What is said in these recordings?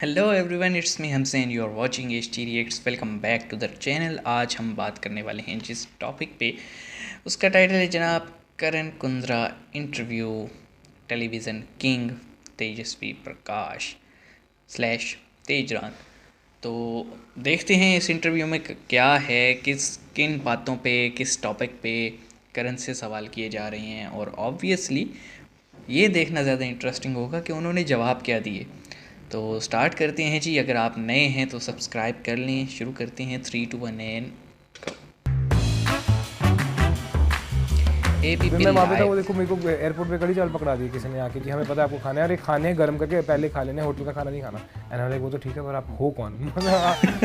Hello everyone, it's me हमसेन, you are watching H T reacts. Welcome back to the channel. आज हम बात करने वाले हैं जिस टॉपिक पे, उसका टाइटल है जनाब करण Kundra interview television king Tejasswi Prakash slash तेजरान। तो देखते हैं इस इंटरव्यू में क्या है, किन बातों पे, किस टॉपिक पे करण से सवाल किए जा रहे हैं, और ऑब्वियसली ये देखना ज़्यादा इंटरेस्टिंग होगा कि उन्होंने जवाब क्या दिए। तो स्टार्ट करते हैं जी। अगर आप नए हैं तो सब्सक्राइब कर लें। शुरू करते हैं 3 2 1 एन ए बी फिर पी मैं वहाँ पे था, वो लाइव। देखो मेरे को एयरपोर्ट पे कड़ी चाल पकड़ा दी किसी ने आके कि हमें पता है आपको खाना है, अरे खाने गर्म करके पहले खा लेने, होटल का खाना नहीं खाना। एंड लाइक वो तो ठीक है, पर आप हो कौन?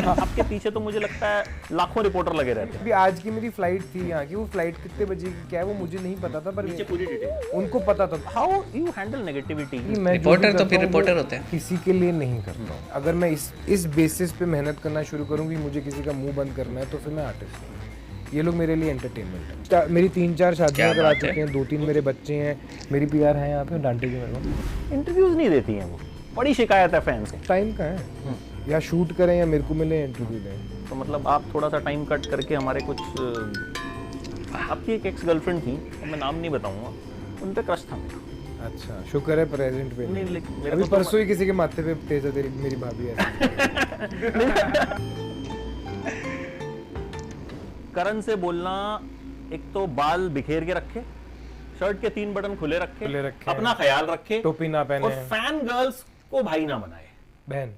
आपके पीछे तो मुझे लगता है लाखों रिपोर्टर लगे रहते हैं। अभी आज की मेरी फ्लाइट थी यहाँ की, वो फ्लाइट कितने बजे की क्या है वो मुझे नहीं पता था, पर नीचे पूरी डिटेल। उनको पता था। How you handle negativity? कि मैं जो भी रिपोर्टर तो करता फिर हूँ, वो रिपोर्टर होते हैं। किसी के लिए नहीं करता हूँ। अगर मैं इस बेसिस पे मेहनत करना शुरू करूँ कि मुझे किसी का मुंह बंद करना है, तो फिर मैं आर्टिस्ट हूँ। ये लोग मेरे लिए एंटरटेनमेंट है। मेरी 3-4 शादियाँ क्या करा बात है। चुके हैं, 2-3 मेरे बच्चे हैं, मेरी पीआर है यहाँ पे, डांटेगी मेरे को। इंटरव्यूज नहीं देती हैं वो, बड़ी शिकायत है फैंस की। टाइम का है, या शूट करें या मेरे को मिले इंटरव्यू दें। तो मतलब आप थोड़ा सा टाइम कट करके हमारे कुछ आपकी एक एक्स गर्लफ्रेंड थी, और मैं नाम नहीं बताऊंगा, उन पे क्रश था मेरा। अच्छा, शुक्र है प्रेजेंट पे नहीं, नहीं। लेकिन मेरे अभी को तो परसों ही किसी के माथे पे तेजा तेरी मेरी भाभी है। करण से बोलना, एक तो बाल बिखेर के रखे, शर्ट के 3 बटन खुले रखे, अपना ख्याल रखे, टोपी ना और पहने, फैन गर्ल्स को भाई ना बनाए। बहन।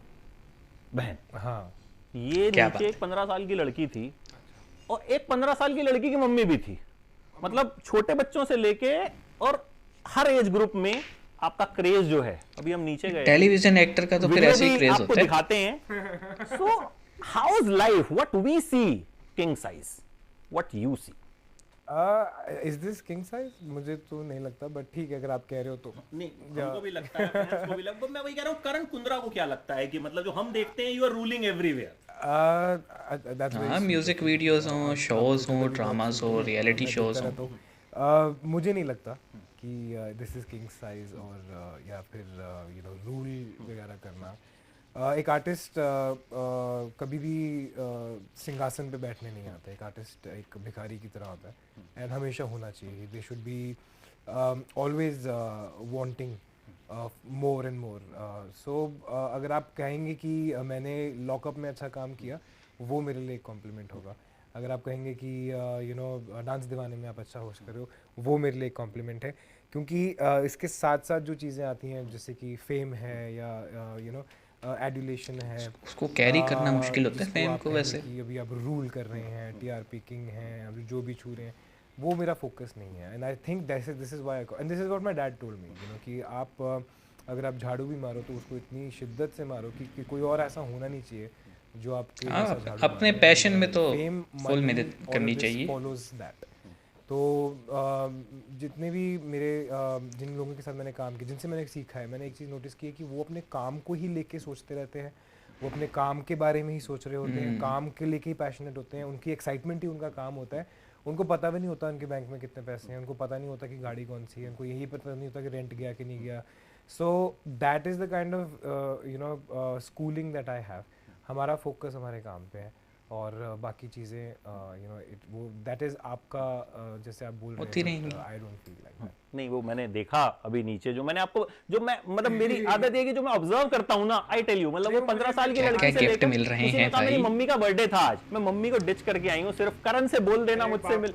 बहन। हाँ, ये क्या नीचे बात एक 15 साल की लड़की थी, और एक 15 साल की लड़की की मम्मी भी थी। मतलब छोटे बच्चों से लेके और हर एज ग्रुप में आपका क्रेज जो है, अभी हम नीचे गए टेलीविज़न एक्टर का तो फिर वीडियो ऐसे ही भी क्रेज आपको होता है। दिखाते हैं। So how is life, what we see king size, what you see? Is this king size? मुझे तो नहीं लगता, बट ठीक है अगर आप कह रहे हो तो। नहीं, हमको भी लगता है, फैंस को भी लगता है। मैं वही कह रहा हूँ, करण कुंद्रा को क्या लगता है कि मतलब जो हम देखते हैं, you are ruling everywhere. That's very हाँ, म्यूज़िक वीडियोस हों, शोज़ हों, ड्रामास हो, रियलिटी मैं शोज़ देखता हों। रहता हूँ। मुझे नहीं लगता कि दिस इज किंग साइज, और या फिर रूल वगैरह करना। एक आर्टिस्ट कभी भी सिंहासन पे बैठने नहीं आता। एक आर्टिस्ट एक भिखारी की तरह होता है, एंड हमेशा होना चाहिए। They should be always wanting more and more. So अगर आप कहेंगे कि मैंने लॉकअप में अच्छा काम किया, वो मेरे लिए एक कॉम्प्लीमेंट होगा। अगर आप कहेंगे कि डांस दीवाने में आप अच्छा होस्ट कर रहे हो, वो मेरे लिए एक कॉम्प्लीमेंट है। क्योंकि इसके साथ साथ जो चीज़ें आती हैं, जैसे कि फेम है, या एडुलेशन है, उसको कैरी करना मुश्किल होता है जिसको फेम आप को कहेंगे वैसे। कि अभी आप रूल कर रहे हैं, टीआरपी किंग हैं, अभी जो भी छू रहे हैं, वो मेरा फोकस नहीं है। And I think this is why and this is what my dad told me, कि आप अगर आप झाड़ू भी मारो तो उसको इतनी शिद्दत से मारो कि कोई और ऐसा होना नहीं चाहिए जो आपके हाँ, जैसा झाड़ू अपने मारे। पैशन में एंड तो फेम, फुल मनी, मेहनत ऑल ऑफ करनी दिस चाहिए। Follows that. तो जितने भी मेरे जिन लोगों के साथ मैंने काम किया, जिनसे मैंने सीखा है, मैंने एक चीज़ नोटिस की है कि वो अपने काम को ही लेके सोचते रहते हैं। वो अपने काम के बारे में ही सोच रहे होते हैं, काम के लेके ही पैशनेट होते हैं, उनकी एक्साइटमेंट ही उनका काम होता है। उनको पता भी नहीं होता उनके बैंक में कितने पैसे हैं, उनको पता नहीं होता कि गाड़ी कौन सी है, उनको यही पता नहीं होता कि रेंट गया कि नहीं गया। So that is the kind of schooling that I have. हमारा फोकस हमारे काम पे है, और बाकी चीज़ें वो दैट इज़ आपका जैसे आप बोल रहे होती हैं, रहेंगी। But I don't feel like that. नहीं, वो मैंने देखा अभी नीचे, जो मैंने आपको, जो मैं मतलब मेरी आदत है कि जो मैं ऑब्जर्व करता हूँ ना, आई टेल यू, मतलब वो 15 साल की क्या क्या लड़की से गिफ्ट लेकर, मिल रहे किसी ने हैं कहा मेरी भाई। मम्मी का बर्थडे था आज, मैं मम्मी को डिच करके आई हूँ, सिर्फ करण से बोल देना, मुझसे मिल,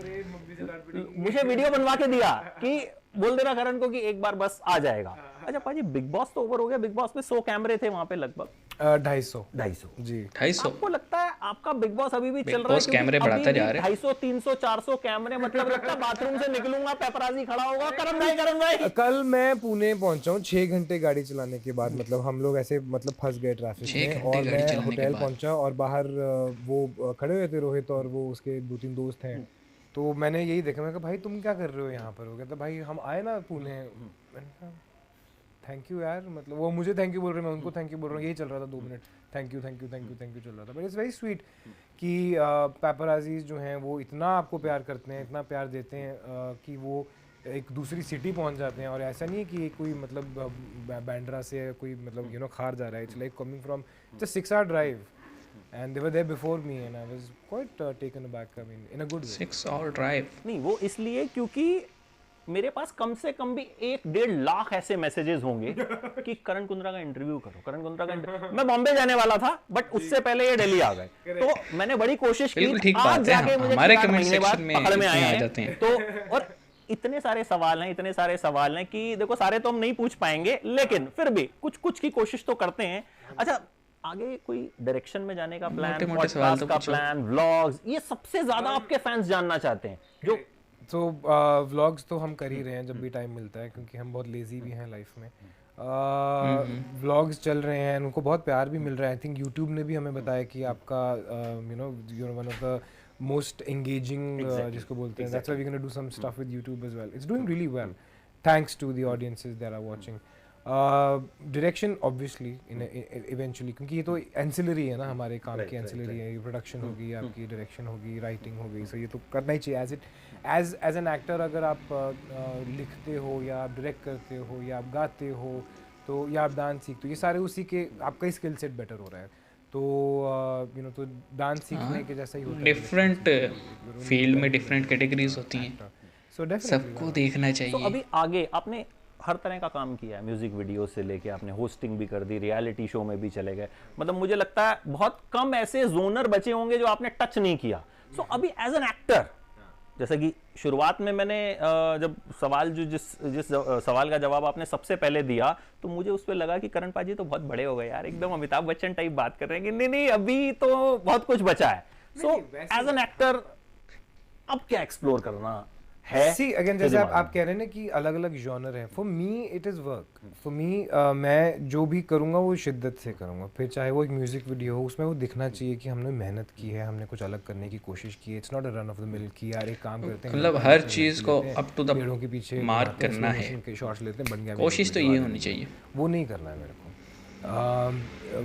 मुझे वीडियो बनवा के दिया कि बोल देना करण को कि एक बार बस आ जाएगा। अच्छा पाजी, बिग बॉस तो ओवर हो गया, बिग बॉस में 100 कैमरे थे वहां पे, लगभग 250 250। जी। 250। आपको लगता है आपका बिग बॉस अभी भी बिग चल रहा है? बॉस क्योंकि कैमरे अभी बढ़ाते भी जा रहे हैं। 250, 300, 400 कैमरे, मतलब लगता है बाथरूम से निकलूंगा पेपराजी खड़ा होगा, करण भाई, करण भाई। कल मैं पुणे पहुंचा हूँ 6 घंटे गाड़ी चलाने के बाद। मतलब हम लोग ऐसे फंस गए ट्रैफिक छः में, घंटे और गाड़ी मैं चलाने के होटल बाद। पहुंचा, और बाहर वो खड़े हुए थे रोहित, और वो उसके 2-3 दोस्त हैं। तो मैंने यही देखा, मैं कहा भाई तुम क्या कर रहे हो यहाँ पर? हो गया था भाई, हम आए ना पुणे। मैंने कहा थैंक यू यार, मतलब वो मुझे थैंक यू बोल रहे हैं, मैं उनको थैंक यू बोल रहा हूँ, यही चल रहा था 2 minute. Thank you thank you thank you thank you चल रहा था। बट इट्स वेरी स्वीट कि पेपराजीज जो हैं वो इतना आपको प्यार करते हैं, इतना प्यार देते हैं, कि वो एक दूसरी सिटी पहुंच जाते हैं, और ऐसा नहीं है कि कोई मतलब बैंड्रा से कोई मतलब खार जा रहा है. It's like coming from it's a 6-hour drive, and they were there before me, and I was quite taken aback. I mean, in a good way. 6-hour drive. नहीं, वो इसलिए क्योंकि मेरे पास कम से कम भी 1-1.5 लाख ऐसे मैसेजेस होंगे कि करण कुंद्रा का इंटरव्यू करो, करण कुंद्रा का मैं बॉम्बे जाने वाला था, बट उससे पहले ये दिल्ली आ गए. तो मैंने बड़ी कोशिश की, आज जाके मुझे हमारे 4 कमेंट महीने बाद सेक्शन में पकड़ में आए आ हैं. जाते हैं. तो और इतने सारे सवाल हैं कि देखो सारे तो हम नहीं पूछ पाएंगे, लेकिन फिर भी कुछ कुछ की कोशिश तो करते हैं. अच्छा, आगे कोई डायरेक्शन में जाने का प्लान, पॉडकास्ट का प्लान, व्लॉग्स, ये सबसे ज्यादा आपके फैंस जानना चाहते हैं. जो तो व्लॉग्स तो हम कर ही रहे हैं जब भी टाइम मिलता है, क्योंकि हम बहुत लेजी भी हैं लाइफ में. व्लॉग्स चल रहे हैं, उनको बहुत प्यार भी मिल रहा है. आई थिंक यूट्यूब ने भी हमें बताया कि आपका you know one of the most engaging जिसको बोलते हैं, that's why we gonna do some stuff with YouTube as well. It's doing really well thanks to the audiences that are watching. Direction obviously eventually, क्योंकि ये तो ancillary है ना, हमारे काम की एंसिलरी है. प्रोडक्शन होगी, आपकी डायरेक्शन होगी, राइटिंग होगी, सो ये तो करना ही चाहिए. एज एन एक्टर अगर आप लिखते हो या आप डायरेक्ट करते हो या आप गाते हो तो या आप डांस सीखते हो, ये सारे उसी के आपका ही स्किल सेट बेटर हो रहा है. तो तो डांस सीखने के जैसा ही होता है. डिफरेंट फील्ड में डिफरेंट कैटेगरीज होती हैं, सो सबको देखना तो चाहिए. अभी आगे आपने हर तरह का काम किया है, म्यूजिक वीडियो से लेके आपने होस्टिंग भी कर दी, रियलिटी शो में भी चले गए. मतलब मुझे लगता है बहुत कम ऐसे जोनर बचे होंगे जो आपने टच नहीं किया. सो अभी एज एन एक्टर, जैसा कि शुरुआत में मैंने जब सवाल जिस सवाल का जवाब आपने सबसे पहले दिया, तो मुझे उस पर लगा कि करण पाजी तो बहुत बड़े हो गए यार, एकदम अमिताभ बच्चन टाइप बात कर रहे हैं कि नहीं अभी तो बहुत कुछ बचा है. सो एज एन एक्टर अब क्या एक्सप्लोर करना है? सी अगेन, जैसे आप कह रहे हैं ना कि अलग अलग जॉनर है. For me it is work. For me मैं जो भी करूँगा वो शिद्दत से करूँगा. फिर चाहे वो एक म्यूजिक वीडियो हो, उसमें वो दिखना चाहिए कि हमने मेहनत की है, हमने कुछ अलग करने की कोशिश की है. It's not a run of the mill की यार एक काम करते हैं, मतलब हर चीज़ को अप टू द पेड़ों के पीछे मार्क करना है. शॉट्स लेते हैं, बन गया. कोशिश तो ये होनी चाहिए. वो नहीं करना है मेरे को.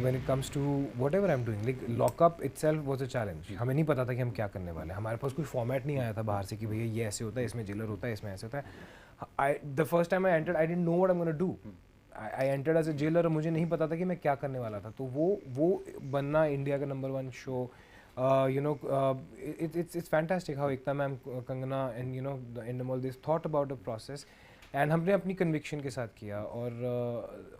when it comes to whatever I'm doing, like lockup itself was a challenge. हमें नहीं पता था कि हम क्या करने वाले हैं. हमारे पास कोई फॉर्मेट नहीं आया था बाहर से कि भैया ये ऐसे होता है, इसमें जेलर होता है, इसमें ऐसे होता है. The first time I entered, I didn't know what I'm gonna do. I entered as a jailer, मुझे नहीं पता था कि मैं क्या करने वाला था. तो वो बनना इंडिया का number 1 show, it's fantastic how Ekta ma'am, Kangana and the Endemol, they thought about the process. And हमने अपनी कन्विक्शन के साथ किया, और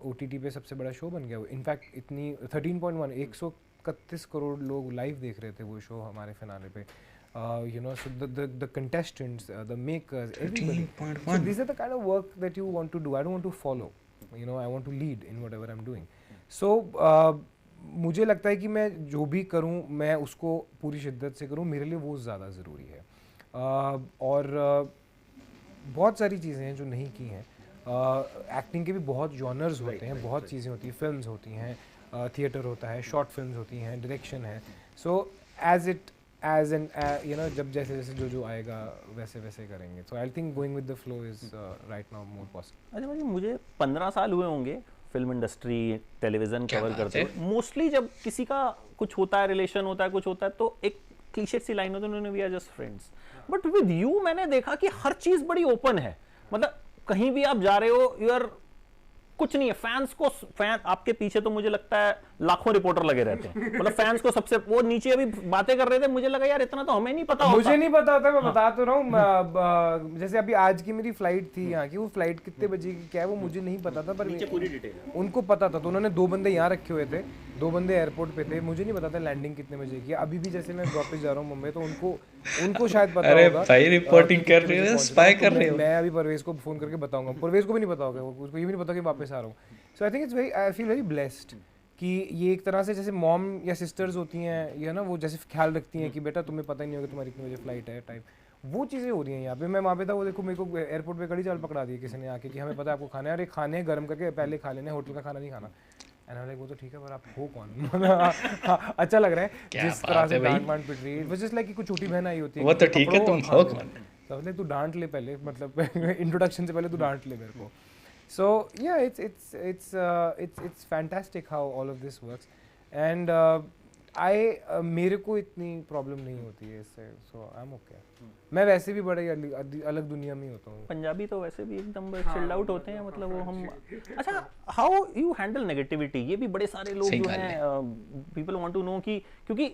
OTT पे सबसे बड़ा शो बन गया वो. इनफैक्ट इतनी 13.1 131 करोड़ लोग लाइव देख रहे थे वो शो हमारे फिनाले पे. So the contestants, the makers, everybody. So these are the kind of work that you want to do. I don't want to follow. I want to lead in whatever I'm doing. So मुझे लगता है कि मैं जो भी करूँ मैं उसको पूरी शिद्दत से करूँ. मेरे लिए वो ज़्यादा ज़रूरी है. और बहुत सारी चीज़ें हैं जो नहीं की हैं. एक्टिंग के भी बहुत जॉनर्स होते हैं, बहुत चीज़ें होती हैं. फिल्म्स होती हैं, थिएटर होता है, शॉर्ट फिल्म्स होती हैं, डायरेक्शन है. सो एज एन जब जैसे जो आएगा वैसे वैसे करेंगे. So I think going with the flow is right now more possible. अच्छा भाई, मुझे 15 साल हुए होंगे फिल्म इंडस्ट्री, टेलीविजन कवर करते हुए. मोस्टली जब किसी का कुछ होता है, रिलेशन होता है, कुछ होता है, तो एक क्लीशे सी लाइन होती है, उन्होंने we are just friends. But with you मैंने देखा कि हर चीज बड़ी ओपन है. मतलब कहीं भी आप जा रहे हो, यू आर कुछ नहीं है. फैन आपके पीछे तो मुझे लगता है लाखों रिपोर्टर लगे रहते हैं. मतलब फैंस को सबसे, वो नीचे अभी बातें कर रहे थे, मुझे लगा यार इतना तो हमें नहीं पता होता. मुझे नहीं पता होता, मैं बता तो रहा हूँ. जैसे अभी आज की मेरी फ्लाइट थी यहाँ की, वो फ्लाइट कितने बजे की क्या है वो मुझे नहीं पता था, पर नीचे पूरी डिटेल उनको पता था. तो उन्होंने 2 बंदे यहाँ रखे हुए थे, 2 बंदे एयरपोर्ट पे थे. मुझे नहीं पता था लैंडिंग कितने बजे की. अभी भी जैसे मैं वापस जा रहा हूँ मुंबई, तो उनको शायद पता होगा. अरे भाई रिपोर्टिंग कर रहे हो, स्पाई कर रहे हो. मैं अभी परवेज को फोन करके बताऊंगा. परवेज को भी नहीं पता होगा, उसको ये भी नहीं पता कि वापस आ रहा हूँ. So I think I feel very blessed कि ये एक तरह से जैसे मॉम या सिस्टर्स होती हैं, या ना वो जैसे ख्याल रखती हैं कि बेटा तुम्हें पता ही नहीं होगा तुम्हारी इतने बजे फ्लाइट है टाइप. वो चीज़ें हो रही हैं यहाँ पे. मैं वहाँ पे था, वो देखो मेरे को एयरपोर्ट पे कड़ी चावल पकड़ा दिए किसी ने आके कि हमें पता है आपको खाना है, अरे खाने गर्म करके पहले खा लेने, होटल का खाना नहीं खाना. एंड वो तो ठीक है, पर आप हो कौन? अच्छा लग रहा है जिस तरह से डांट वांट पिट रही है. वो जस्ट लाइक कि कोई छोटी बहन आई होती है, वो तो ठीक है, तुम हो कौन? तो तू डांट ले पहले, मतलब इंट्रोडक्शन से पहले तू डांट ले मेरे को. So yeah, it's fantastic how all of this works. And मेरे को इतनी प्रॉब्लम नहीं होती है इससे, सो आई एम ओके। मैं वैसे भी बड़े अलग दुनिया में ही होता हूँ। पंजाबी तो वैसे भी एकदम चिल्ड आउट होते हैं, मतलब वो हम। अच्छा, हाउ यू हैंडल नेगेटिविटी, ये भी बड़े सारे लोग सही जो बात हैं, पीपल वांट टू नो कि क्योंकि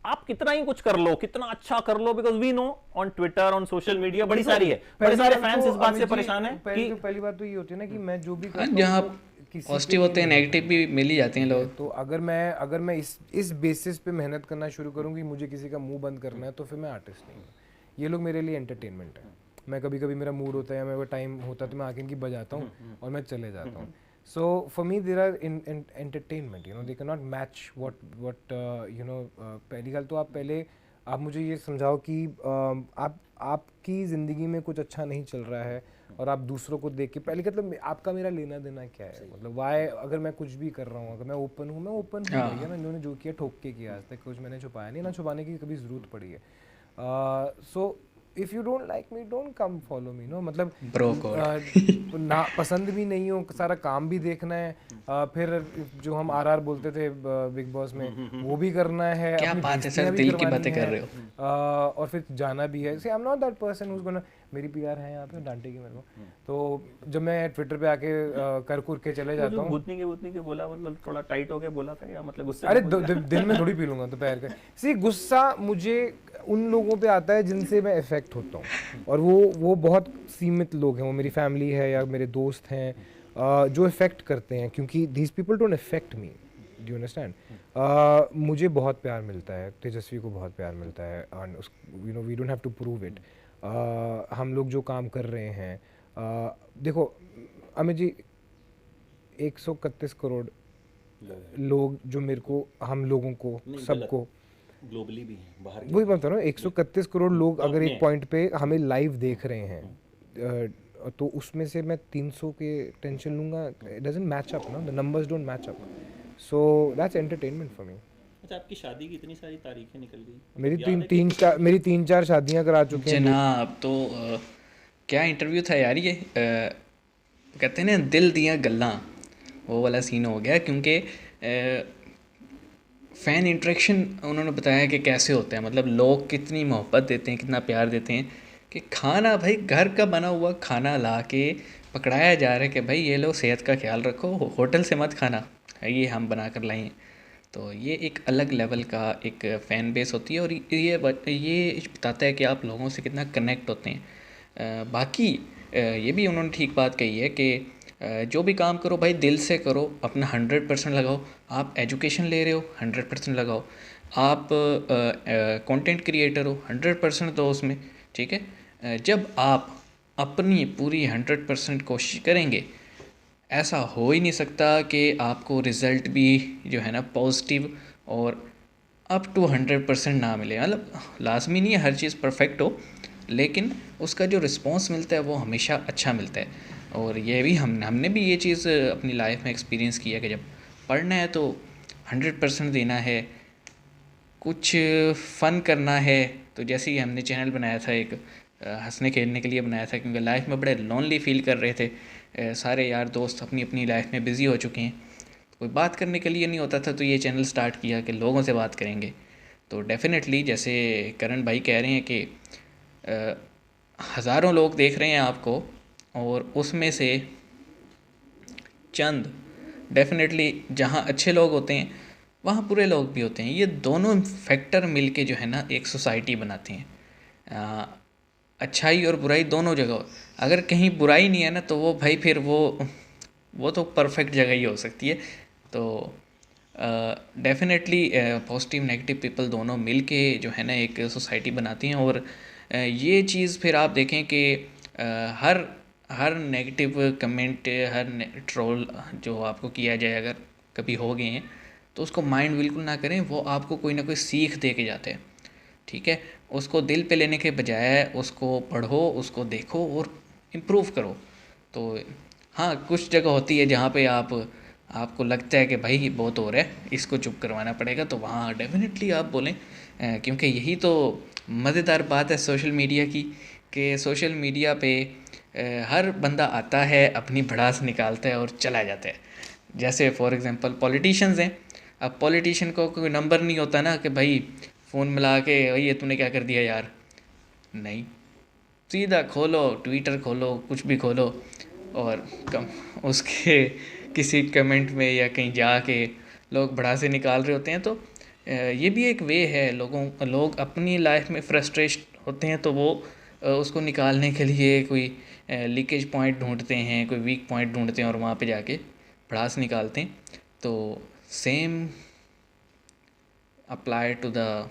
आप कितना ही कुछ कर लो, कितना अच्छा कर लो, because we know on Twitter, on social media बड़ी सारी है, बड़े सारे फैंस इस बात से परेशान है कि पहली बात तो ये होती है ना कि मैं जो भी हाँ, करता हूँ जहाँ वो किसी के पॉजिटिव लिए होते हैं नहीं नेगेटिव भी मिल ही जाते हैं लोग। तो अगर मैं इस बेसिस पे मेहनत करना शुरू करूँ कि मुझे किसी का मुंह बंद करना है, तो फिर मैं आर्टिस्ट नहीं हूँ। ये लोग मेरे लिए एंटरटेनमेंट है। मैं कभी कभी मेरा मूड होता है या मेरे को टाइम होता है तो मैं आके इनकी बजाता हूँ और मैं चले जाता हूँ। So for me there are in entertainment, you know, they cannot match what you know, पहली गल तो आप मुझे ये समझाओ कि आपकी ज़िंदगी में कुछ अच्छा नहीं चल रहा है और आप दूसरों को देख के, पहले मतलब आपका मेरा लेना देना क्या है, मतलब वाई, अगर मैं कुछ भी कर रहा हूँ, अगर मैं ओपन हूँ भैया, मैंने जो किया ठोक के किया, आज तक कुछ मैंने छुपाया नहीं, ना छुपाने की कभी ज़रूरत पड़ी है। So if you don't like me don't come follow me, no, मतलब ना पसंद भी नहीं हो, सारा काम भी देखना है, फिर जो हम आरआर बोलते थे बिग बॉस में वो भी करना है, क्या अपनी बात है सर, बेइज्जतियां भी दिल की करवानी बातें कर है, रहे हो। और फिर जाना भी है। See I am not that person who's gonna, मेरी पीआर है यहाँ पे, डांटेगी मेरे को, तो जब मैं ट्विटर पे आके कर कुर के चले जाता हूँ। भूतनी के बोला, मतलब थोड़ा टाइट हो के बोला था या मतलब गुस्से? अरे दिन में थोड़ी पी लूंगा दोपहर का। सी गुस्सा मुझे उन लोगों पे आता है जिनसे मैं इफेक्ट होता हूँ, और वो बहुत सीमित लोग हैं, वो मेरी फैमिली है या मेरे दोस्त हैं जो इफेक्ट करते हैं, क्योंकि these people don't effect me, do you understand. मुझे बहुत प्यार मिलता है, तेजस्वी को बहुत प्यार मिलता है, and you know we don't have to prove it. हम लोग जो काम कर रहे हैं, देखो अमित जी, 131 करोड़ लोग जो मेरे को, हम लोगों को, सबको ग्लोबली भी है, बाहर वही बता रहा हूँ, 131 करोड़ लोग अगर एक पॉइंट पे हमें लाइव देख रहे हैं, तो उसमें से मैं 300 के टेंशन लूंगा, इट डजंट मैच अप ना, the numbers don't match up, so that's entertainment for me. अच्छा, आपकी शादी की इतनी सारी तारीखें निकल गई, मेरी तीन चार शादियां करा चुके हैं जनाब। तो क्या इंटरव्यू था यार ये, कहते हैं ना दिल दिया गल्लां, वो वाला सीन हो गया, क्योंकि फ़ैन इंटरेक्शन उन्होंने बताया कि कैसे होता है, मतलब लोग कितनी मोहब्बत देते हैं, कितना प्यार देते हैं, कि खाना भाई घर का बना हुआ खाना ला के पकड़ाया जा रहा है कि भाई ये लो सेहत का ख्याल रखो, होटल से मत खाना, ये हम बना कर लाए हैं। तो ये एक अलग लेवल का एक फ़ैन बेस होती है, और ये बताता है कि आप लोगों से कितना कनेक्ट होते हैं। बाकी ये भी उन्होंने ठीक बात कही है कि जो भी काम करो भाई दिल से करो, अपना 100% लगाओ। आप एजुकेशन ले रहे हो, 100% लगाओ। आप कंटेंट क्रिएटर हो, 100% दो उसमें, ठीक है। जब आप अपनी पूरी 100% कोशिश करेंगे, ऐसा हो ही नहीं सकता कि आपको रिज़ल्ट भी जो है ना पॉजिटिव और अप टू 100% ना मिले। मतलब लाजमी नहीं है हर चीज़ परफेक्ट हो, लेकिन उसका जो रिस्पॉन्स मिलता है वो हमेशा अच्छा मिलता है। और ये भी हमने भी ये चीज़ अपनी लाइफ में एक्सपीरियंस किया कि जब पढ़ना है तो 100% देना है, कुछ फ़न करना है तो जैसे ही हमने चैनल बनाया था, एक हंसने खेलने के लिए बनाया था, क्योंकि लाइफ में बड़े लोनली फील कर रहे थे, सारे यार दोस्त अपनी अपनी लाइफ में बिज़ी हो चुके हैं, कोई बात करने के लिए नहीं होता था, तो ये चैनल स्टार्ट किया कि लोगों से बात करेंगे। तो डेफिनेटली जैसे करण भाई कह रहे हैं कि हज़ारों लोग देख रहे हैं आपको, और उसमें से चंद, डेफिनेटली जहाँ अच्छे लोग होते हैं वहाँ बुरे लोग भी होते हैं। ये दोनों फैक्टर मिलके जो है ना एक सोसाइटी बनाते हैं। अच्छाई और बुराई दोनों जगह, अगर कहीं बुराई नहीं है ना तो वो भाई फिर वो तो परफेक्ट जगह ही हो सकती है। तो डेफिनेटली पॉजिटिव नेगेटिव पीपल दोनों मिल के जो है ना एक सोसाइटी बनाती हैं। और ये चीज़ फिर आप देखें कि हर नेगेटिव कमेंट, हर ट्रोल जो आपको किया जाए, अगर कभी हो गए हैं तो उसको माइंड बिल्कुल ना करें, वो आपको कोई ना कोई सीख दे के जाते हैं, ठीक है। उसको दिल पे लेने के बजाय उसको पढ़ो, उसको देखो और इम्प्रूव करो। तो हाँ, कुछ जगह होती है जहाँ पे आपको लगता है कि भाई ये बहुत हो रहा है, इसको चुप करवाना पड़ेगा, तो वहाँ डेफिनेटली आप बोलें, क्योंकि यही तो मज़ेदार बात है सोशल मीडिया की, कि सोशल मीडिया पे हर बंदा आता है, अपनी भड़ास निकालता है और चला जाता है। जैसे फॉर एग्ज़ाम्पल पॉलिटिशियंस हैं, अब पॉलिटिशियन को कोई नंबर नहीं होता ना कि भाई फ़ोन मिला के भाई ये तूने क्या कर दिया यार, नहीं, सीधा खोलो ट्विटर खोलो कुछ भी खोलो और कम उसके किसी कमेंट में या कहीं जाके लोग भड़ासे निकाल रहे होते हैं। तो ये भी एक वे है, लोग अपनी लाइफ में फ्रस्ट्रेट होते हैं तो वो उसको निकालने के लिए कोई लीकेज पॉइंट ढूंढते हैं, कोई वीक पॉइंट ढूंढते हैं और वहाँ पे जाके भड़ास निकालते हैं। तो same apply to the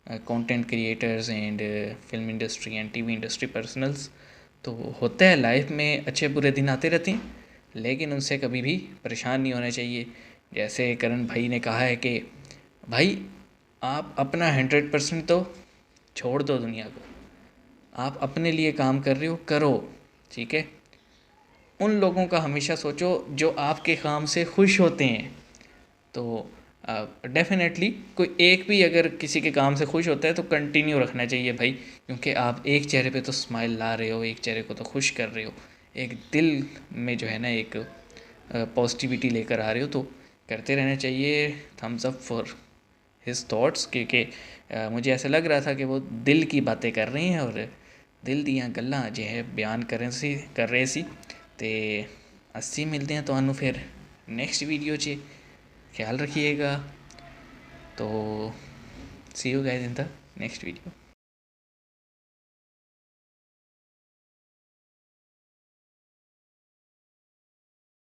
content creators and film industry and TV industry personals. तो होता है लाइफ में अच्छे बुरे दिन आते रहते हैं, लेकिन उनसे कभी भी परेशान नहीं होना चाहिए। जैसे करण भाई ने कहा है कि भाई आप अपना 100% तो छोड़ दो दुनिया को, आप अपने लिए काम कर रहे हो करो, ठीक है। उन लोगों का हमेशा सोचो जो आपके काम से खुश होते हैं। तो डेफिनेटली कोई एक भी अगर किसी के काम से खुश होता है तो कंटिन्यू रखना चाहिए भाई, क्योंकि आप एक चेहरे पे तो स्माइल ला रहे हो, एक चेहरे को तो खुश कर रहे हो, एक दिल में जो है ना एक पॉजिटिविटी लेकर आ रहे हो, तो करते रहना चाहिए। Thumbs up for his thoughts, क्योंकि मुझे ऐसा लग रहा था कि वो दिल की बातें कर रहे हैं और दिल दियाँ गल्लां जो है बयान कर रहे सी। ते अस्सी मिलते हैं तो फिर नेक्स्ट वीडियो च, ख्याल रखिएगा। तो see you guys in the next video.